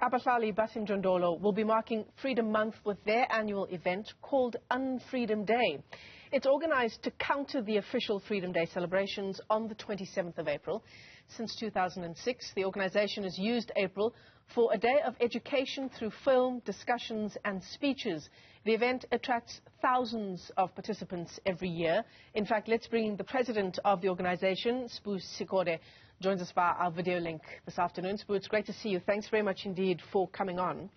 Abahlali Basemjondolo will be marking Freedom Month with their annual event called UnFreedom Day. It's organized to counter the official Freedom Day celebrations on the 27th of April. Since 2006, the organization has used April for a day of education through film, discussions and speeches. The event attracts thousands of participants every year. In fact, let's bring the president of the organization, Sbu Zikode, joins us via our video link this afternoon. Sbu, it's great to see you. Thanks very much indeed for coming on.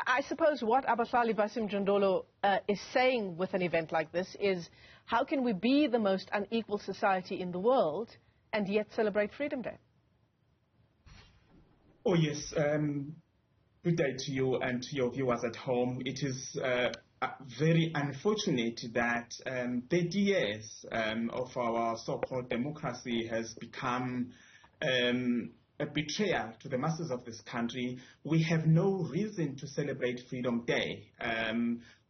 I suppose what Abahlali Basemjondolo is saying with an event like this is, how can we be the most unequal society in the world and yet celebrate Freedom Day? Oh yes, good day to you and to your viewers at home. It is very unfortunate that 30 years of our so-called democracy has become a betrayal to the masses of this country. We have no reason to celebrate Freedom Day.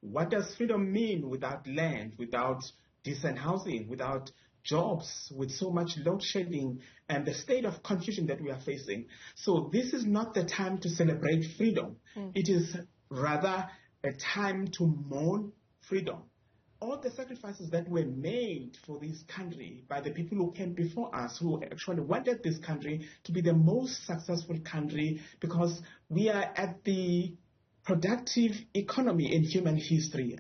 What does freedom mean without land, without decent housing, without jobs, with so much load shedding and the state of confusion that we are facing? So this is not the time to celebrate freedom. It is rather a time to mourn freedom. All the sacrifices that were made for this country by the people who came before us, who actually wanted this country to be the most successful country, because we are at the productive economy in human history,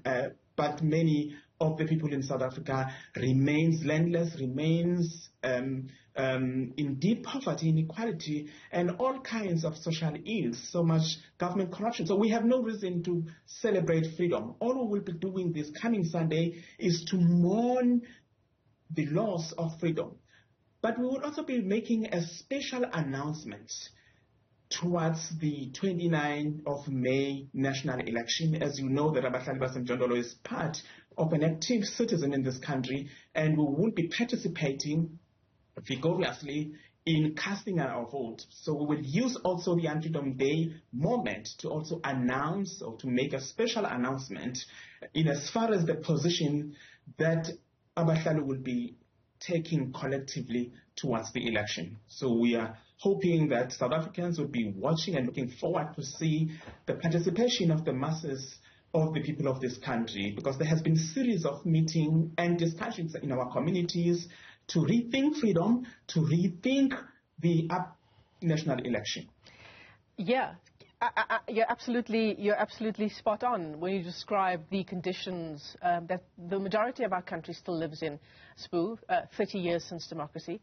but many of the people in South Africa remains landless, remains in deep poverty, inequality, and all kinds of social ills, so much government corruption. So we have no reason to celebrate freedom. All we will be doing this coming Sunday is to mourn the loss of freedom. But we will also be making a special announcement towards the 29th of May national election. As you know, the Abahlali Basemjondolo is part of an active citizen in this country, and we will be participating vigorously in casting our vote. So we will use also the UnFreedom Day moment to also announce or to make a special announcement in as far as the position that Abahlali will be taking collectively towards the election. So we are hoping that South Africans will be watching and looking forward to see the participation of the masses of the people of this country, because there has been a series of meetings and discussions in our communities to rethink freedom, to rethink the national election. Yeah. You're absolutely spot on when you describe the conditions that the majority of our country still lives in, Sbu, 30 years since democracy.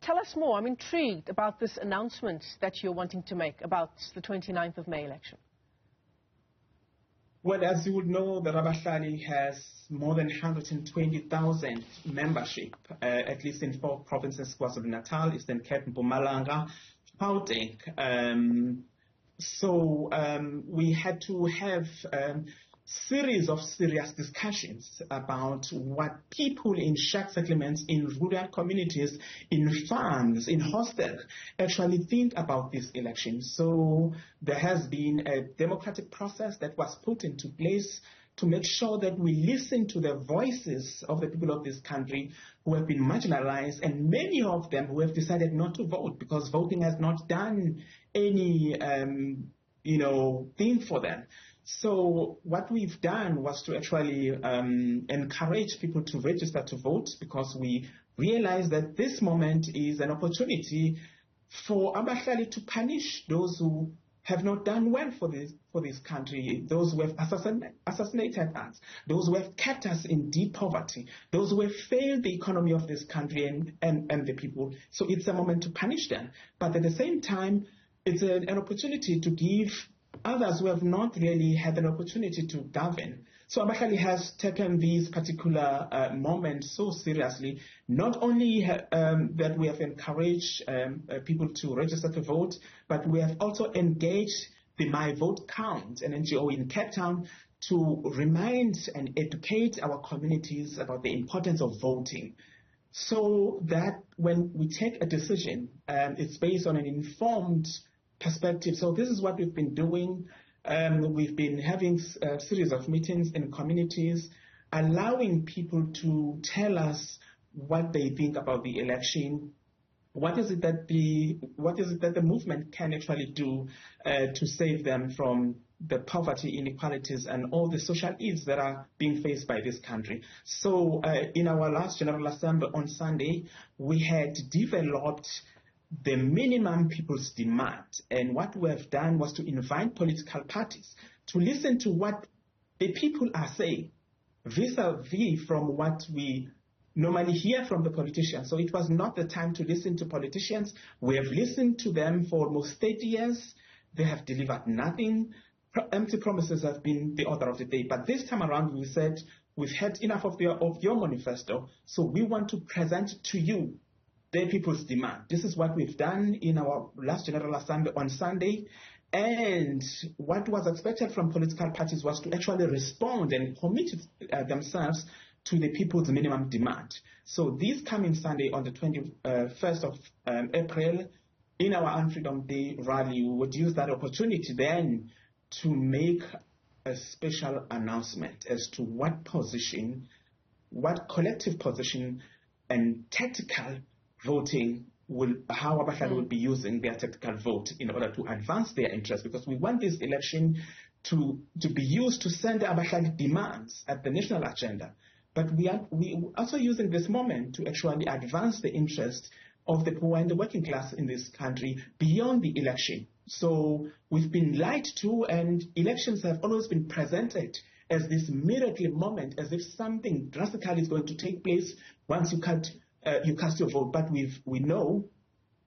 Tell us more. I'm intrigued about this announcement that you're wanting to make about the 29th of May election. Well, as you would know, the Abahlali has more than 120,000 membership, at least in 4 provinces: KwaZulu-Natal, Eastern Cape, Mpumalanga, Gauteng. So we had to have series of serious discussions about what people in shack settlements, in rural communities, in farms, in hostels actually think about this election. So there has been a democratic process that was put into place to make sure that we listen to the voices of the people of this country who have been marginalized, and many of them who have decided not to vote because voting has not done any thing for them. So what we've done was to actually encourage people to register to vote, because we realize that this moment is an opportunity for Abahlali to punish those who have not done well for this country, those who have assassinated us, those who have kept us in deep poverty, those who have failed the economy of this country and the people. So it's a moment to punish them. But at the same time, it's an opportunity to give others who have not really had an opportunity to govern. So Abahlali has taken these particular moments so seriously, not only that we have encouraged people to register to vote, but we have also engaged the My Vote Count, an NGO in Cape Town, to remind and educate our communities about the importance of voting, so that when we take a decision, it's based on an informed perspective. So this is what we've been doing. We've been having a series of meetings in communities, allowing people to tell us what they think about the election, what is it that the movement can actually do to save them from the poverty, inequalities, and all the social ills that are being faced by this country. So in our last General Assembly on Sunday, we had developed the minimum people's demand. And what we have done was to invite political parties to listen to what the people are saying, vis-a-vis from what we normally hear from the politicians. So it was not the time to listen to politicians. We have listened to them for almost 30 years. They have delivered nothing. Empty promises have been the order of the day. But this time around, we said, we've had enough of your manifesto, so we want to present to you the people's demand. This is what we've done in our last General Assembly on Sunday. And what was expected from political parties was to actually respond and commit themselves to the people's minimum demand. So this coming Sunday on the 21st of April, in our UnFreedom Day rally, we would use that opportunity then to make a special announcement as to what position, what collective position and tactical voting how Abahlali will be using their tactical vote in order to advance their interests, because we want this election to be used to send Abahlali demands at the national agenda. But we are also using this moment to actually advance the interest of the poor and the working class in this country beyond the election. So we've been lied to, and elections have always been presented as this miracle moment, as if something drastically is going to take place once you cast your vote. But we know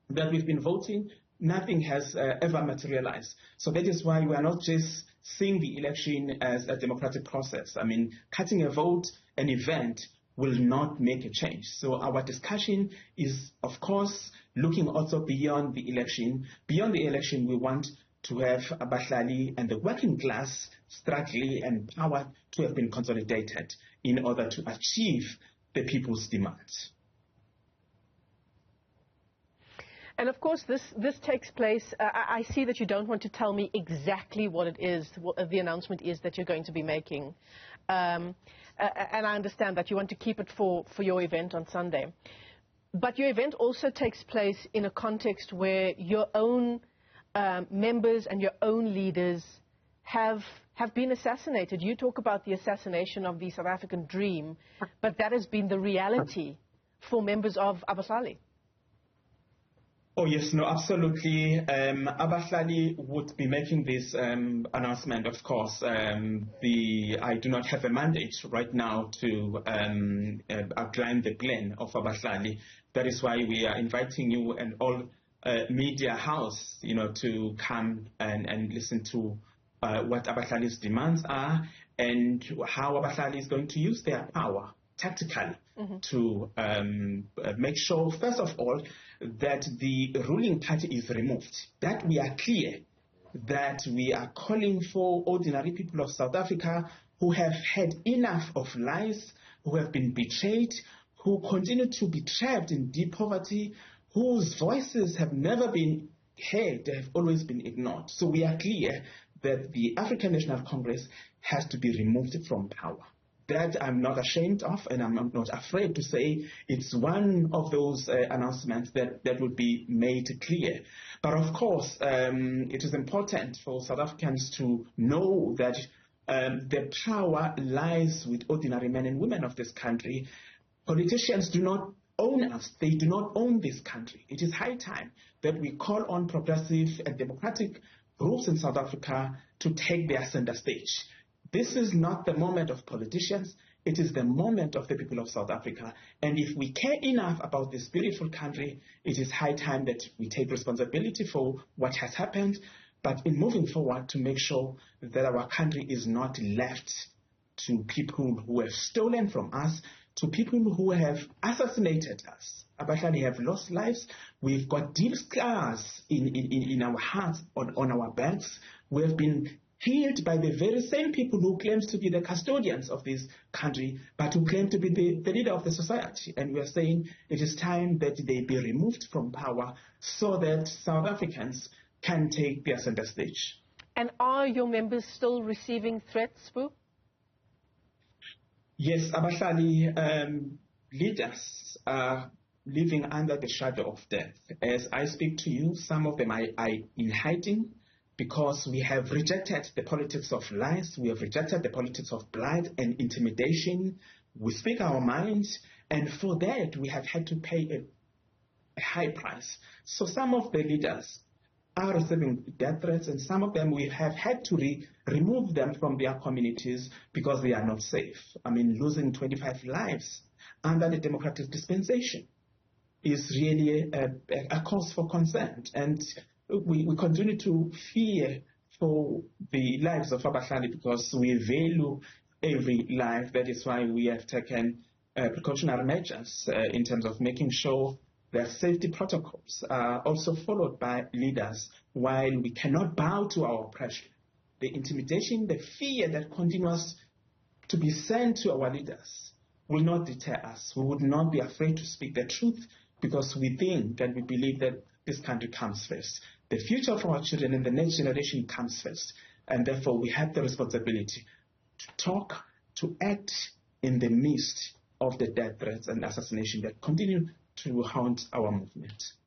that we've been voting, nothing has ever materialized. So that is why we are not just seeing the election as a democratic process. I mean, casting a vote, an event, will not make a change. So our discussion is, of course, looking also beyond the election. Beyond the election, we want to have Abahlali and the working class strategy and power to have been consolidated in order to achieve the people's demands. And of course, this takes place. I see that you don't want to tell me exactly what it is, what the announcement is that you're going to be making. And I understand that you want to keep it for your event on Sunday. But your event also takes place in a context where your own members and your own leaders have been assassinated. You talk about the assassination of the South African dream, but that has been the reality for members of Abahlali. Oh, yes, no, absolutely. Abahlali would be making this announcement, of course. I do not have a mandate right now to outline the plan of Abahlali. That is why we are inviting you and all media house, to come and listen to what Abahlali's demands are and how Abahlali is going to use their power tactically to make sure, first of all, that the ruling party is removed, that we are clear that we are calling for ordinary people of South Africa who have had enough of lies, who have been betrayed, who continue to be trapped in deep poverty, whose voices have never been heard, they have always been ignored. So we are clear that the African National Congress has to be removed from power. That I'm not ashamed of, and I'm not afraid to say it's one of those announcements that would be made clear. But of course, it is important for South Africans to know that the power lies with ordinary men and women of this country. Politicians do not own us. They do not own this country. It is high time that we call on progressive and democratic groups in South Africa to take their center stage. This is not the moment of politicians. It is the moment of the people of South Africa. And if we care enough about this beautiful country, it is high time that we take responsibility for what has happened, but in moving forward to make sure that our country is not left to people who have stolen from us, to people who have assassinated us. Abahlali have lost lives. We've got deep scars in our hearts, on our backs. We have been killed by the very same people who claim to be the custodians of this country, but who claim to be the leader of the society. And we are saying it is time that they be removed from power so that South Africans can take their center stage. And are your members still receiving threats, Sbu? Yes, Abahlali leaders are living under the shadow of death. As I speak to you, some of them are in hiding because we have rejected the politics of lies, we have rejected the politics of blood and intimidation. We speak our minds, and for that we have had to pay a high price. So some of the leaders are receiving death threats, and some of them we have had to remove them from their communities because they are not safe. I mean, losing 25 lives under the democratic dispensation is really a cause for concern. And we continue to fear for the lives of Abahlali because we value every life. That is why we have taken precautionary measures in terms of making sure that safety protocols are also followed by leaders. While we cannot bow to our oppression, the intimidation, the fear that continues to be sent to our leaders will not deter us. We would not be afraid to speak the truth because we think and we believe that this country comes first. The future of our children and the next generation comes first. And therefore, we have the responsibility to talk, to act in the midst of the death threats and assassination that continue to haunt our movement.